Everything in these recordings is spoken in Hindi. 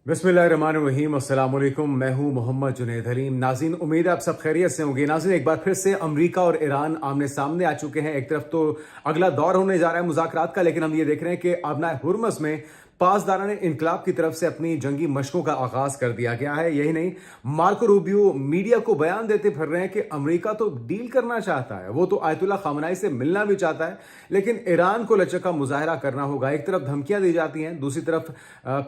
बिस्मिल्लाहिर्रहमानिर्रहीम, अस्सलाम वालेकुम। मैं हूं मोहम्मद जुनैद हलीम। नाज़रीन, उम्मीद है आप सब खैरियत से होंगे। नाज़रीन, एक बार फिर से अमेरिका और ईरान आमने सामने आ चुके हैं। एक तरफ तो अगला दौर होने जा रहा है मुज़ाकरात का, लेकिन हम ये देख रहे हैं कि अबनाए हुर्मुज़ में पासदारान इनकलाब की तरफ से अपनी जंगी मशकों का आगाज कर दिया गया है। यही नहीं, मार्को रूबियो मीडिया को बयान देते फिर रहे हैं कि अमेरिका तो डील करना चाहता है, वो तो आयतुल्लाह खामनाई से मिलना भी चाहता है, लेकिन ईरान को लचक का मुजाहरा करना होगा। एक तरफ धमकियां दी जाती हैं, दूसरी तरफ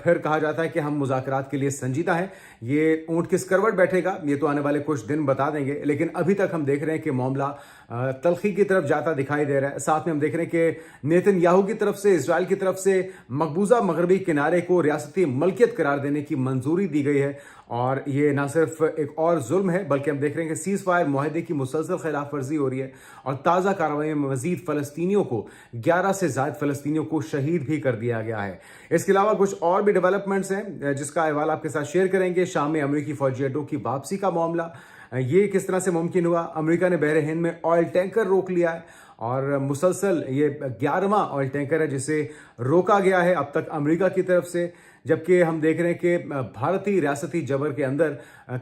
फिर कहा जाता है कि हम मुज़ाकरात के लिए संजीदा हैं। ये ऊंट किस करवट बैठेगा, ये तो आने वाले कुछ दिन बता देंगे, लेकिन अभी तक हम देख रहे हैं कि मामला तलखी की तरफ जाता दिखाई दे रहा है। साथ में हम देख रहे हैं कि नेतन्याहू की तरफ से, इजराइल की तरफ से मकबूजा मगरबी किनारे को रियासती मलकियत करार देने की मंजूरी दी गई है। और ये ना सिर्फ एक और जुल्म है, बल्कि हम देख रहे हैं कि सीज फायर माहदे की मुसलसल खिलाफ वर्जी हो रही है और ताज़ा कार्रवाई में मजीद फ़लस्तीनियों को 11 से ज़ायद फ़लस्तीनियों को शहीद भी कर दिया गया है। इसके अलावा कुछ और भी डेवलपमेंट्स हैं जिसका अहवाल आपके साथ शेयर करेंगे। शाम में अमरीकी फौजी अड्डों की वापसी का मामला, ये किस तरह से मुमकिन हुआ। अमेरिका ने बहरे हिंद में ऑयल टैंकर रोक लिया है और मुसलसल ये 11वां ऑयल टैंकर है जिसे रोका गया है अब तक अमेरिका की तरफ से। जबकि हम देख रहे हैं कि भारतीय रियासती जबर के अंदर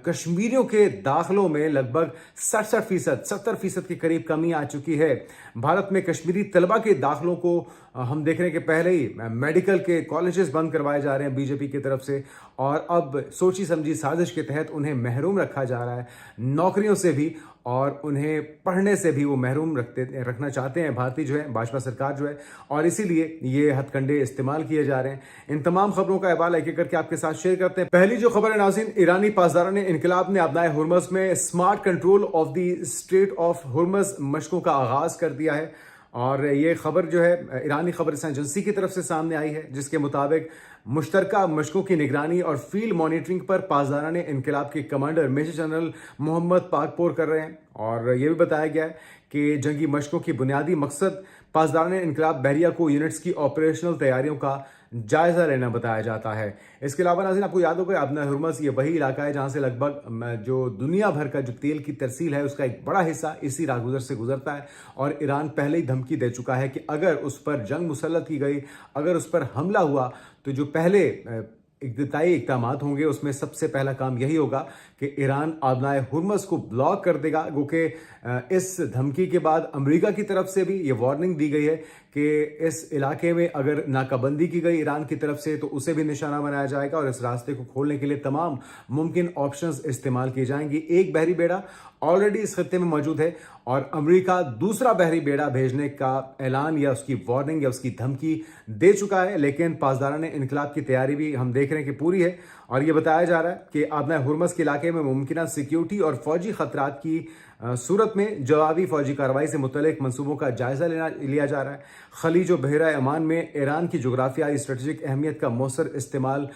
कश्मीरियों के दाखिलों में लगभग 67%, 70% के करीब कमी आ चुकी है। भारत में कश्मीरी तलबा के दाखिलों को हम देख रहे हैं कि पहले ही मेडिकल के कॉलेजेस बंद करवाए जा रहे हैं बीजेपी की तरफ से, और अब सोची समझी साजिश के तहत उन्हें महरूम रखा जा रहा है नौकरियों से भी, और उन्हें पढ़ने से भी वो महरूम रखना चाहते हैं भारतीय जो है, भाजपा सरकार जो है, और इसीलिए ये हथकंडे इस्तेमाल किए जा रहे हैं। इन तमाम खबरों का अहवाल एक एक करके आपके साथ शेयर करते हैं। पहली जो खबर है नाज़रीन, ईरानी पासदारान इनकलाब ने अबनाए हुर्मुज़ में smart control of the strait of Hormuz मशकों का आगाज कर दिया है। और ये खबर जो है ईरानी खबर एजेंसी की तरफ से सामने आई है, जिसके मुताबिक मुश्तरका मशकों की निगरानी और फील्ड मॉनिटरिंग पर पासदारान इनकलाब के commander major general Mohammad Pakpour कर रहे हैं। और यह भी बताया गया है कि जंगी मशकों की बुनियादी मकसद पासदारान इनकलाब बहरिया को यूनिट्स की ऑपरेशनल तैयारियों का जायजा लेना बताया जाता है। इसके अलावा नाज़रीन, आपको याद होगा अबनाए हुर्मुज़ ये वही इलाका है जहां से लगभग जो दुनिया भर का जो तेल की तरसील है उसका एक बड़ा हिस्सा इसी राहगुजर से गुजरता है। और ईरान पहले ही धमकी दे चुका है कि अगर उस पर जंग मुसल्लत की गई, अगर उस पर हमला हुआ, तो जो पहले इब्तिदाई इक़दामात होंगे उसमें सबसे पहला काम यही होगा कि ईरान अबनाए हुर्मुज़ को ब्लॉक कर देगा। क्योंकि इस धमकी के बाद अमेरिका की तरफ से भी ये वार्निंग दी गई है कि इस इलाके में अगर नाकाबंदी की गई ईरान की तरफ से तो उसे भी निशाना बनाया जाएगा और इस रास्ते को खोलने के लिए तमाम मुमकिन ऑप्शंस इस्तेमाल की जाएंगी। एक बहरी बेड़ा ऑलरेडी इस खत्ते में मौजूद है और अमेरिका दूसरा बहरी बेड़ा भेजने का ऐलान या उसकी वार्निंग या उसकी धमकी दे चुका है, लेकिन पासदारान इनकलाब की तैयारी भी हम देख रहे हैं कि पूरी है। और यह बताया जा रहा है कि अबनाए हुर्मुज़ के इलाके में मुमकिन सिक्योरिटी और फौजी खतरात की सूरत में जवाबी फौजी कार्रवाई से मुतल्लिक मंसूबों का जायजा लिया जा रहा है। खलीज और बहरा अमान में ईरान की जोग्राफियाई स्ट्रेटेजिक अहमियत का मौसर इस्तेमाल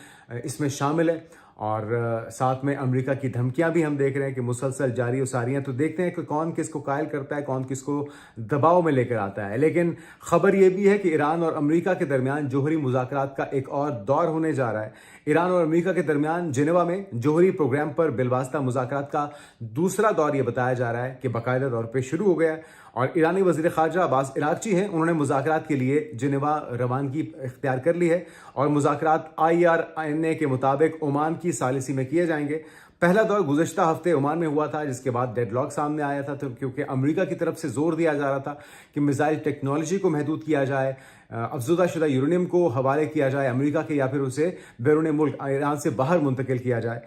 इसमें शामिल है। और साथ में अमेरिका की धमकियां भी हम देख रहे हैं कि मुसलसल जारी और सारी हैं। तो देखते हैं कि कौन किसको कायल करता है, कौन किसको दबाव में लेकर आता है। लेकिन खबर यह भी है कि ईरान और अमेरिका के दरमियान जोहरी मुज़ाकरात का एक और दौर होने जा रहा है। ईरान और अमेरिका के दरमियान जिनेवा में जोहरी प्रोग्राम पर बिलवास्ता मुज़ाकरात का दूसरा दौर यह बताया जा रहा है कि बाकायदा तौर पर शुरू हो गया है। और ईरानी वज़ीर ख़ारजा अब्बास इराक़ची हैं, उन्होंने मुज़ाकरात के लिए जिनेवा रवानगी इख्तियार कर ली है और मुज़ाकरात IRNA के मुताबिक ओमान की सालिसी में किए जाएंगे। पहला दौर गुज़श्ता हफ्ते ओमान में हुआ था, जिसके बाद डेडलॉक सामने आया था, तो क्योंकि अमेरिका की तरफ से जोर दिया जा रहा था कि मिसाइल टेक्नोलॉजी को महदूद किया जाए, अफजुदा शुदा यूरेनियम को हवाले किया जाए अमेरिका के, या फिर उसे बैरून मुल्क ईरान से बाहर मुंतकिल किया जाए।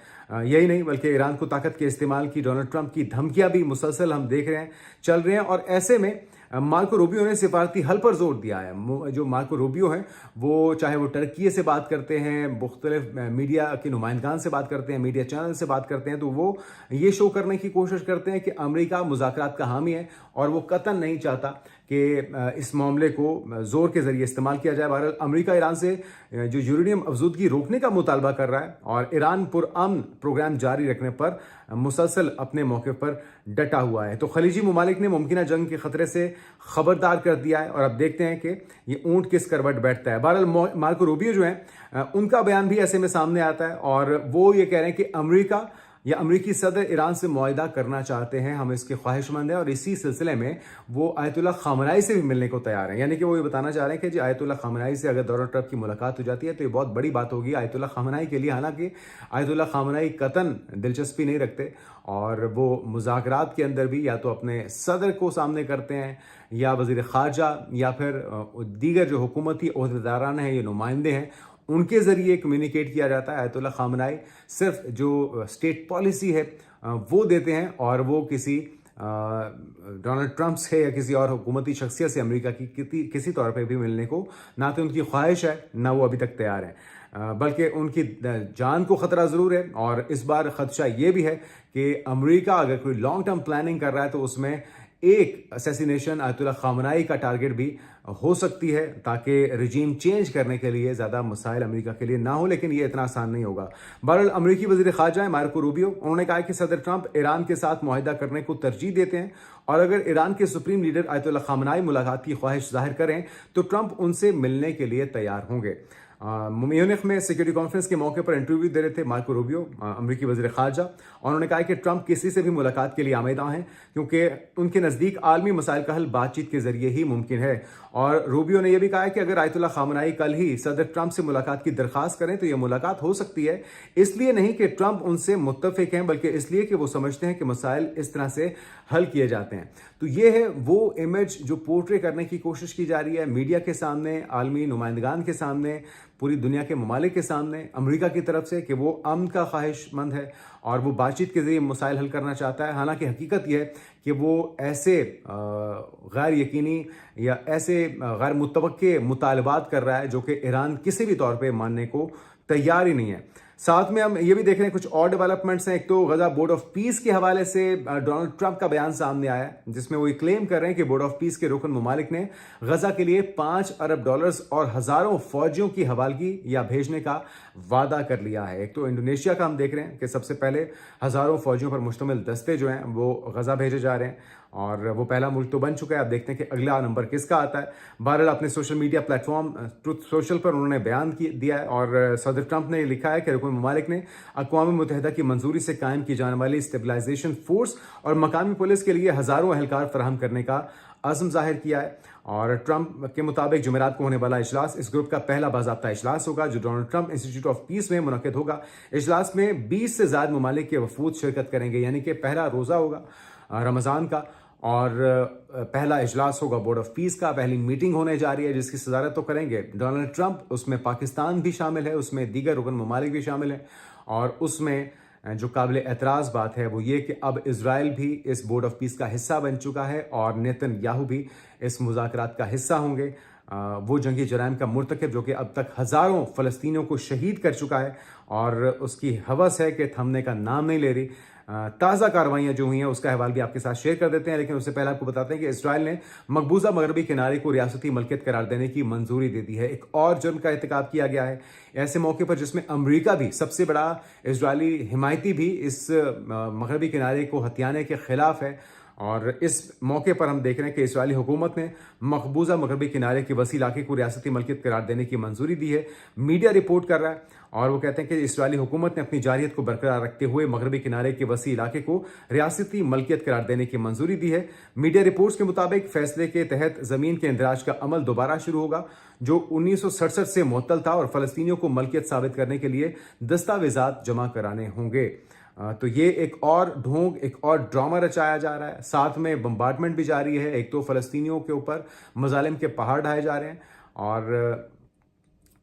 यही नहीं बल्कि ईरान को ताकत के इस्तेमाल की डोनाल्ड ट्रंप की धमकियां भी मुसलसल हम देख रहे हैं, चल रहे हैं। और ऐसे में मार्को रूबियो ने सिफारती हल पर जोर दिया है। जो मार्को रूबियो हैं वो चाहे वो टर्की से बात करते हैं, मुख्तलिफ मीडिया के नुमाइंदगान से बात करते हैं, मीडिया चैनल से बात करते हैं, तो वो ये शो करने की कोशिश करते हैं कि अमेरिका मुज़ाकरात का हामी है और वो कतन नहीं चाहता कि इस मामले को जोर के जरिए इस्तेमाल किया जाए। बहरहाल अमेरिका ईरान से जो यूरेनियम अफजूदगी रोकने का मुतालबा कर रहा है और ईरान पुरअमन प्रोग्राम जारी रखने पर मुसलसल अपने मौके पर डटा हुआ है। तो खलीजी ममालिक ने मुमकिन जंग के खतरे से खबरदार कर दिया है और अब देखते हैं कि ये ऊंट किस करवट बैठता है। बहरहाल मार्को रूबियो जो है उनका बयान भी ऐसे में सामने आता है और वो ये कह रहे हैं कि अमेरिका या अमरीकी सदर ईरान से मुआहदा करना चाहते हैं, हम इसके ख्वाहिशमंद हैं और इसी सिलसिले में वो आयतुल्लाह खामनाई से भी मिलने को तैयार हैं। यानी कि वो ये बताना चाह रहे हैं कि जी आयतुल्लाह खामनाई से अगर डोनाल्ड ट्रंप की मुलाकात हो जाती है तो ये बहुत बड़ी बात होगी आयतुल्लाह खामनाई के लिए। हालांकि आयतुल्लाह खामनाई कतन दिलचस्पी नहीं रखते और वो मुज़ाकरात के अंदर भी या तो अपने सदर को सामने करते हैं या वज़ीर ख़ारजा या फिर दीगर जो हुकूमती ओहदेदारान हैं, ये नुमाइंदे हैं, उनके ज़रिए कम्युनिकेट किया जाता है। आयतुल्लाह खामनाई सिर्फ जो स्टेट पॉलिसी है वो देते हैं और वो किसी डोनाल्ड ट्रंप से या किसी और हुकूमती शख्सियत से अमेरिका की किसी तौर पे भी मिलने को ना तो उनकी ख्वाहिश है ना वो अभी तक तैयार हैं, बल्कि उनकी जान को ख़तरा ज़रूर है। और इस बार ख़दशा ये भी है कि अमेरिका अगर कोई लॉन्ग टर्म प्लानिंग कर रहा है तो उसमें एक असैसिनेशन आयतुल्लाह खामनाई का टारगेट भी हो सकती है ताकि रजीम चेंज करने के लिए ज़्यादा मसाइल अमेरिका के लिए ना हो, लेकिन ये इतना आसान नहीं होगा। बहरहाल अमेरिकी वज़ीर ख़ारजा है मार्को रूबियो, उन्होंने कहा कि सदर ट्रंप ईरान के साथ मुआहदा करने को तरजीह देते हैं और अगर ईरान के सुप्रीम लीडर आयतुल्लाह खामनाई मुलाकात की ख्वाहिश जाहिर करें तो ट्रंप उनसे मिलने के लिए तैयार होंगे। म्यूनिख में सिक्योरिटी कॉन्फ्रेंस के मौके पर इंटरव्यू दे रहे थे मार्को रूबियो, अमेरिकी वज़ीर ख़ारजा, और उन्होंने कहा कि ट्रंप किसी से भी मुलाकात के लिए आमेदा हैं क्योंकि उनके नज़दीक आलमी मसाइल का हल बातचीत के जरिए ही मुमकिन है। और रूबियो ने यह भी कहा है कि अगर आयतुल्लाह खामनाई कल ही सदर ट्रंप से मुलाकात की दरख्वास्त करें तो यह मुलाकात हो सकती है, इसलिए नहीं कि ट्रंप उनसे मुत्तफ़िक हैं बल्कि इसलिए कि वो समझते हैं कि मसाइल इस तरह से हल किए जाते हैं। तो ये है वो इमेज जो पोर्ट्रे करने की कोशिश की जा रही है मीडिया के सामने, आलमी नुमाइंदगान के सामने, पूरी दुनिया के ममालिक के सामने अमेरिका की तरफ से कि वो अमन का ख्वाहिशमंद है और वो बातचीत के जरिए मसाइल हल करना चाहता है। हालांकि हकीकत यह है कि वो ऐसे गैर यकीनी या ऐसे गैर मुतवक्के मुतालबात कर रहा है जो कि ईरान किसी भी तौर पे मानने को तैयार ही नहीं है। साथ में हम ये भी देख रहे हैं कुछ और डेवलपमेंट्स हैं। एक तो गजा बोर्ड ऑफ पीस के हवाले से डोनाल्ड ट्रंप का बयान सामने आया जिसमें वो ये क्लेम कर रहे हैं कि बोर्ड ऑफ पीस के रुकन ममालिक ने गजा के लिए $5 अरब और हजारों फौजियों की हवालगी या भेजने का वादा कर लिया है। एक तो इंडोनेशिया का हम देख रहे हैं कि सबसे पहले हजारों फौजियों पर मुश्तमिल दस्ते जो हैं वो गजा भेजे जा रहे हैं और वो पहला मुल्क तो बन चुका है। आप देखते हैं कि अगला नंबर किसका आता है। बहरहाल अपने social media platform truth social पर उन्होंने बयान दिया है और सदर ट्रंप ने लिखा है कि रुकन ममालिक ने अक़वाम मुत्तहिदा की मंजूरी से कायम की जाने वाली स्टेबलाइजेशन फोर्स और मकामी पुलिस के लिए हजारों एहलकार फराहम करने का अज़्म जाहिर किया है। और ट्रंप के मुताबिक जुमेरात को होने वाला इजलास इस ग्रुप का पहला बाज़ाब्ता इजलास होगा जो Donald Trump institute of peace में मुनक़िद होगा। इजलास में 20 से ज़्यादा ममालिक के वफूद शिरकत करेंगे, यानी कि पहला रोज़ा होगा रमज़ान का और पहला इजलास होगा बोर्ड ऑफ पीस का। पहली मीटिंग होने जा रही है जिसकी सदारत तो करेंगे डोनाल्ड ट्रंप, उसमें पाकिस्तान भी शामिल है, उसमें दीगर रुकन ममालिक भी शामिल हैं और उसमें जो काबिल एतराज़ बात है वो ये कि अब इजराइल भी इस बोर्ड ऑफ पीस का हिस्सा बन चुका है और नेतन्याहू भी इस मुज़ाकरात का हिस्सा होंगे। वो जंगी जराइम का मुर्तकिब जो कि अब तक हज़ारों फ़लस्तीनियों को शहीद कर चुका है और उसकी हवस है कि थमने का नाम नहीं ले रही। ताज़ा कार्रवाइयाँ जो हुई हैं उसका अहवाल भी आपके साथ शेयर कर देते हैं, लेकिन उससे पहले आपको बताते हैं कि इसराइल ने मकबूजा मगरबी किनारे को रियासती मलकियत करार देने की मंजूरी दे दी है। एक और जुर्म का इर्तिकाब किया गया है ऐसे मौके पर जिसमें अमेरिका भी सबसे बड़ा इजरायली हिमायती भी इस मगरबी किनारे को हथियाने के खिलाफ है। और इस मौके पर हम देख रहे हैं कि इजरायली हुकूमत ने मकबूजा मगरबी किनारे के वसी इलाके को रियासती मलकियत करार देने की मंजूरी दी है। मीडिया रिपोर्ट कर रहा है और वो कहते हैं कि इजरायली हुकूमत ने अपनी जारियत को बरकरार रखते हुए मगरबी किनारे के वसी इलाके को रियासती मलकियत करार देने की मंजूरी दी है। मीडिया रिपोर्ट्स के मुताबिक फैसले के तहत ज़मीन के इंदराज का अमल दोबारा शुरू होगा जो 1967 से मुअत्तल था और फ़लस्तीनियों को मलकियत साबित करने के लिए दस्तावेजात जमा कराने होंगे। तो ये एक और ढोंग, एक और ड्रामा रचाया जा रहा है। साथ में बम्बार्डमेंट भी जारी है। एक तो फ़लस्तीनियों के ऊपर मज़ालिम के पहाड़ ढाए जा रहे हैं और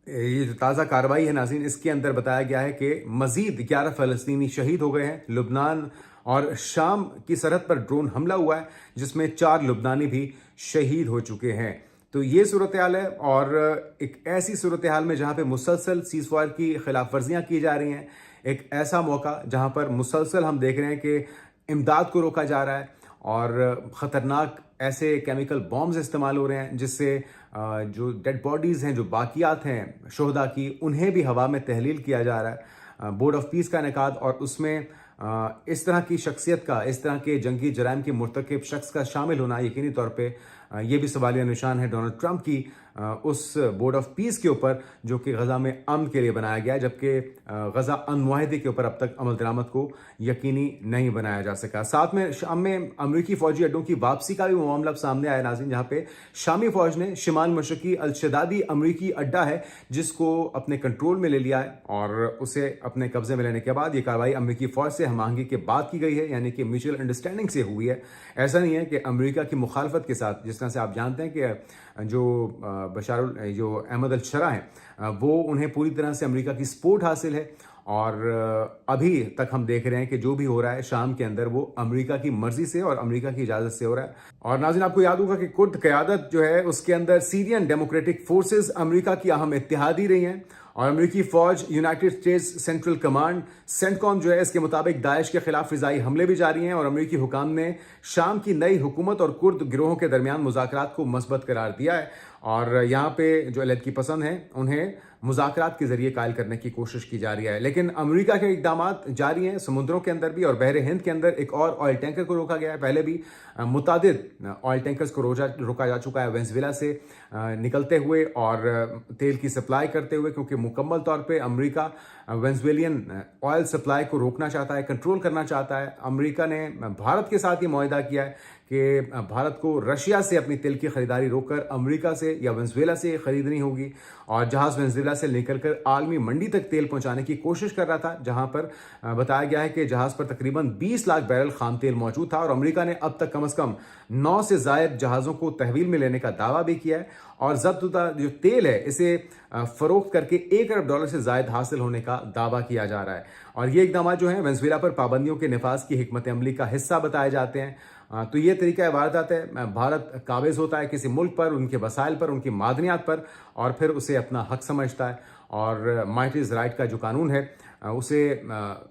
ये जो ताज़ा कार्रवाई है नाज़रीन, इसके अंदर बताया गया है कि मज़ीद 11 फ़लस्तीनी शहीद हो गए हैं। लुबनान और शाम की सरहद पर ड्रोन हमला हुआ है जिसमें 4 लुबनानी भी शहीद हो चुके हैं। तो ये सूरत हाल है और एक ऐसी सूरत हाल में जहाँ पे मुसलसल सीज़फायर की खिलाफ वर्जियाँ की जा रही हैं, एक ऐसा मौका जहाँ पर मुसलसल हम देख रहे हैं कि इमदाद को रोका जा रहा है और ख़तरनाक ऐसे केमिकल बॉम्ब्स इस्तेमाल हो रहे हैं जिससे जो डेड बॉडीज़ हैं, जो बाकियात हैं शोहदा की, उन्हें भी हवा में तहलील किया जा रहा है। बोर्ड ऑफ पीस का इनेकाद और उसमें इस तरह की शख्सियत का, इस तरह के जंगी जराइम के मुर्तकिब शख्स का शामिल होना यकीनी तौर पे ये भी सवालिया निशान है डोनाल्ड ट्रंप की उस बोर्ड ऑफ पीस के ऊपर जो कि गजा में अमन के लिए बनाया गया, जबकि गजा अमन मुआहदे के ऊपर अब तक अमल दरामद को यकीनी नहीं बनाया जा सका। साथ में शाम में अमरीकी फौजी अड्डों की वापसी का भी मामला सामने आया नाज़रीन, जहां पे शामी फौज ने शिमाल मशरकी अल-शदादी अमरीकी अड्डा है जिसको अपने कंट्रोल में ले लिया है और उसे अपने कब्जे में लेने के बाद ये कार्रवाई अमरीकी फौज से हमआहंगी के बाद की गई है, यानी कि म्यूचुअल अंडरस्टैंडिंग से हुई है। ऐसा नहीं है कि अमरीका की मुखालफत के साथ, जिस तरह से आप जानते हैं कि जो जो अहमद अल शरा हैं वो उन्हें पूरी तरह से अमेरिका की सपोर्ट हासिल है और अभी तक हम देख रहे हैं कि जो भी हो रहा है शाम के अंदर वो अमेरिका की मर्जी से और अमेरिका की इजाजत से हो रहा है। और नाज़रीन, आपको याद होगा कि कुर्द क़यादत जो है उसके अंदर सीरियन डेमोक्रेटिक फोर्सेस अमेरिका की अहम इत्तेहादी रही हैं और अमेरिकी फौज United states central command CENTCOM जो है इसके मुताबिक दाइश के खिलाफ फिजाई हमले भी जारी हैं और अमेरिकी हुकाम ने शाम की नई हुकूमत और कुर्द गिरोहों के दरमियान मुज़ाकरात को मस्बत करार दिया है और यहाँ पे जो अलहदगी पसंद हैं उन्हें मुज़ाकरात के जरिए कायल करने की कोशिश की जा रही है। लेकिन अमेरिका के इक़दाम जारी हैं समुद्रों के अंदर भी और बहरे हिंद के अंदर एक और ऑयल टैंकर को रोका गया है। पहले भी मुतादिद ऑयल टैंकर्स को रोका जा चुका है वेनेजुएला से निकलते हुए और तेल की सप्लाई करते हुए, क्योंकि मुकम्मल तौर पर अमरीका वेनेजुएलियन ऑयल सप्लाई को रोकना चाहता है, कंट्रोल करना चाहता है। अमेरिका ने भारत के साथ ये मुआहदा किया है कि भारत को रशिया से अपनी तेल की खरीदारी रोककर अमेरिका से या वेनेजुएला से खरीदनी होगी और जहाज वेनेजुएला से निकलकर आलमी मंडी तक तेल पहुंचाने की कोशिश कर रहा था, जहां पर बताया गया है कि जहाज पर तकरीबन 20 लाख बैरल खाम तेल मौजूद था और अमेरिका ने अब तक कम से कम 9 से ज़ायद जहाज़ों को तहवील में लेने का दावा भी किया है और जब्तुदा जो तेल है इसे फरोख्त करके $1 अरब से ज़ायद हासिल होने का दावा किया जा रहा है। और ये इक़दाम जो हैं वेनेजुएला पर पाबंदियों के नफाज की हिकमत अमली का हिस्सा बताए जाते हैं। तो ये तरीका वारदात है, भारत काबिज होता है किसी मुल्क पर, उनके वसाइल पर, उनकी मादनियात पर और फिर उसे अपना हक समझता है और माइट इज़ राइट का जो कानून है उसे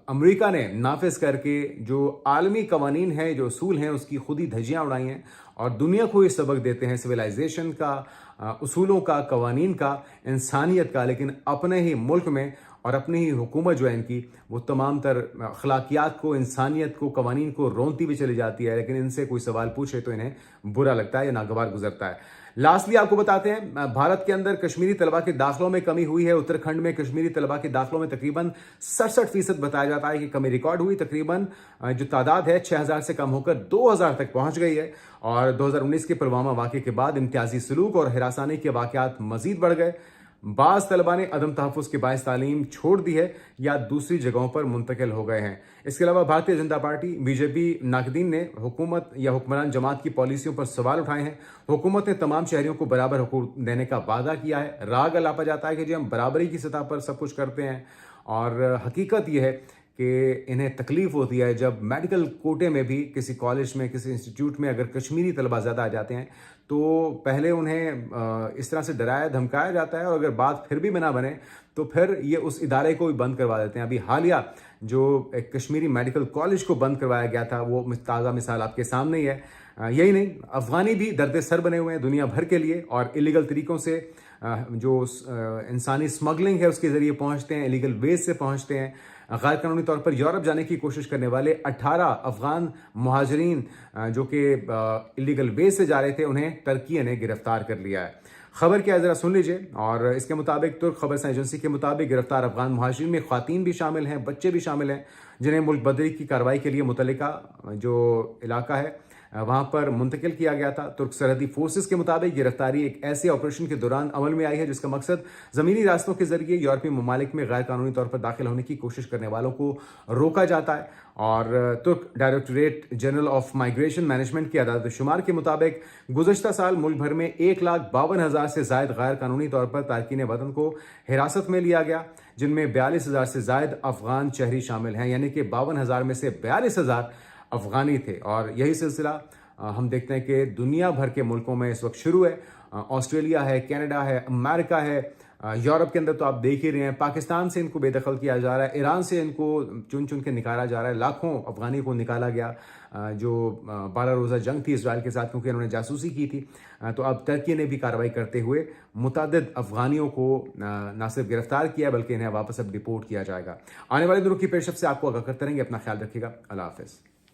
अमेरिका ने नाफिज करके जो आलमी कवानीन है, जो उसूल हैं, उसकी खुद ही धज्जियाँ उड़ाई हैं और दुनिया को ये सबक देते हैं सिविलाइजेशन का, उसूलों का, कवानीन का, इंसानियत का, लेकिन अपने ही मुल्क में और अपनी ही हुकूमत जो है इनकी वो तमाम तर अखलाकियात को, इंसानियत को, कवानीन को रोनती भी चली जाती है, लेकिन इनसे कोई सवाल पूछे तो इन्हें बुरा लगता है या नागवार गुजरता है। लास्टली आपको बताते हैं भारत के अंदर कश्मीरी तलबा के दाखिलों में कमी हुई है। उत्तराखंड में कश्मीरी तलबा के दाखिलों में तकरीबन 67% बताया जाता है कि कमी रिकॉर्ड हुई। तकरीबन जो तादाद है 6000 से कम होकर 2000 तक पहुंच गई है और 2019 के पुलवामा वाक़े के बाद इम्तियाजी सलूक और हिरासानी के वाक़यात मजीद बढ़ गए। बाज़ तलबा ने अदम तहफ़्फ़ुज़ के बायस तालीम छोड़ दी है या दूसरी जगहों पर मुंतकिल हो गए हैं। इसके अलावा भारतीय जनता पार्टी बीजेपी नाकदीन ने हुकूमत या हुक्मरान जमात की पॉलिसियों पर सवाल उठाए हैं। हुकूमत ने तमाम शहरियों को बराबर हकूक़ देने का वादा किया है। राग अलापा जाता है कि जी हम बराबरी की सतह पर सब कुछ करते हैं और हकीकत यह है कि इन्हें तकलीफ होती है जब मेडिकल कोटे में भी किसी कॉलेज में, किसी इंस्टीट्यूट में अगर कश्मीरी तलबा ज़्यादा आ जाते हैं तो पहले उन्हें इस तरह से डराया धमकाया जाता है और अगर बात फिर भी ना बने तो फिर ये उस इदारे को भी बंद करवा देते हैं। अभी हालिया जो एक कश्मीरी मेडिकल कॉलेज को बंद करवाया गया था वो ताज़ा मिसाल आपके सामने ही है। यही नहीं, अफगानी भी दर्द सर बने हुए हैं दुनिया भर के लिए और इलीगल तरीक़ों से जो इंसानी स्मगलिंग है उसके ज़रिए पहुँचते हैं, इलीगल वेज से पहुँचते हैं। गैर कानूनी तौर पर यूरोप जाने की कोशिश करने वाले 18 अफगान मुहाजिरीन जो कि इलीगल वे से जा रहे थे उन्हें टर्की ने गिरफ्तार कर लिया है। खबर क्या है ज़रा सुन लीजिए। और इसके मुताबिक तुर्क खबर एजेंसी के मुताबिक गिरफ्तार अफगान मुहाजिरीन में ख़वातीन भी शामिल हैं, बच्चे भी शामिल हैं, जिन्हें मुल्क बदरी की कार्रवाई के लिए मुतल्लिका जो इलाका है वहाँ पर मुंतकिल किया गया था। तुर्क सरहदी फोर्सेस के मुताबिक गिरफ्तारी एक ऐसे ऑपरेशन के दौरान अमल में आई है जिसका मकसद ज़मीनी रास्तों के जरिए यूरोपीय ममालिक में गैर कानूनी तौर पर दाखिल होने की कोशिश करने वालों को रोका जाता है। और तुर्क directorate general of migration management की आदाद शुमार के मुताबिक गुज़श्ता साल मुल्क भर में 1,52,000 से ज़ायद गैर कानूनी तौर पर तारकीन वतन को हिरासत में लिया गया, जिनमें 42,000 से ज़ायद अफगान शहरी शामिल हैं, यानी कि 52,000 में से 42,000 अफगानी थे। और यही सिलसिला हम देखते हैं कि दुनिया भर के मुल्कों में इस वक्त शुरू है। ऑस्ट्रेलिया है, कनाडा है, अमेरिका है, यूरोप के अंदर तो आप देख ही रहे हैं। पाकिस्तान से इनको बेदखल किया जा रहा है, ईरान से इनको चुन चुन के निकाला जा रहा है। लाखों अफगानी को निकाला गया जो 12 रोज़ा जंग थी इसराइल के साथ, क्योंकि इन्होंने जासूसी की थी। तो अब टर्की ने भी कार्रवाई करते हुए मुतअद्दिद अफगानियों को न सिर्फ गिरफ्तार किया बल्कि इन्हें वापस अब डिपोर्ट किया जाएगा। आने वाले दिनों की पेशरफ से आपको आगाह करते रहेंगे। अपना ख्याल रखिएगा। अल्लाह हाफ़िज़।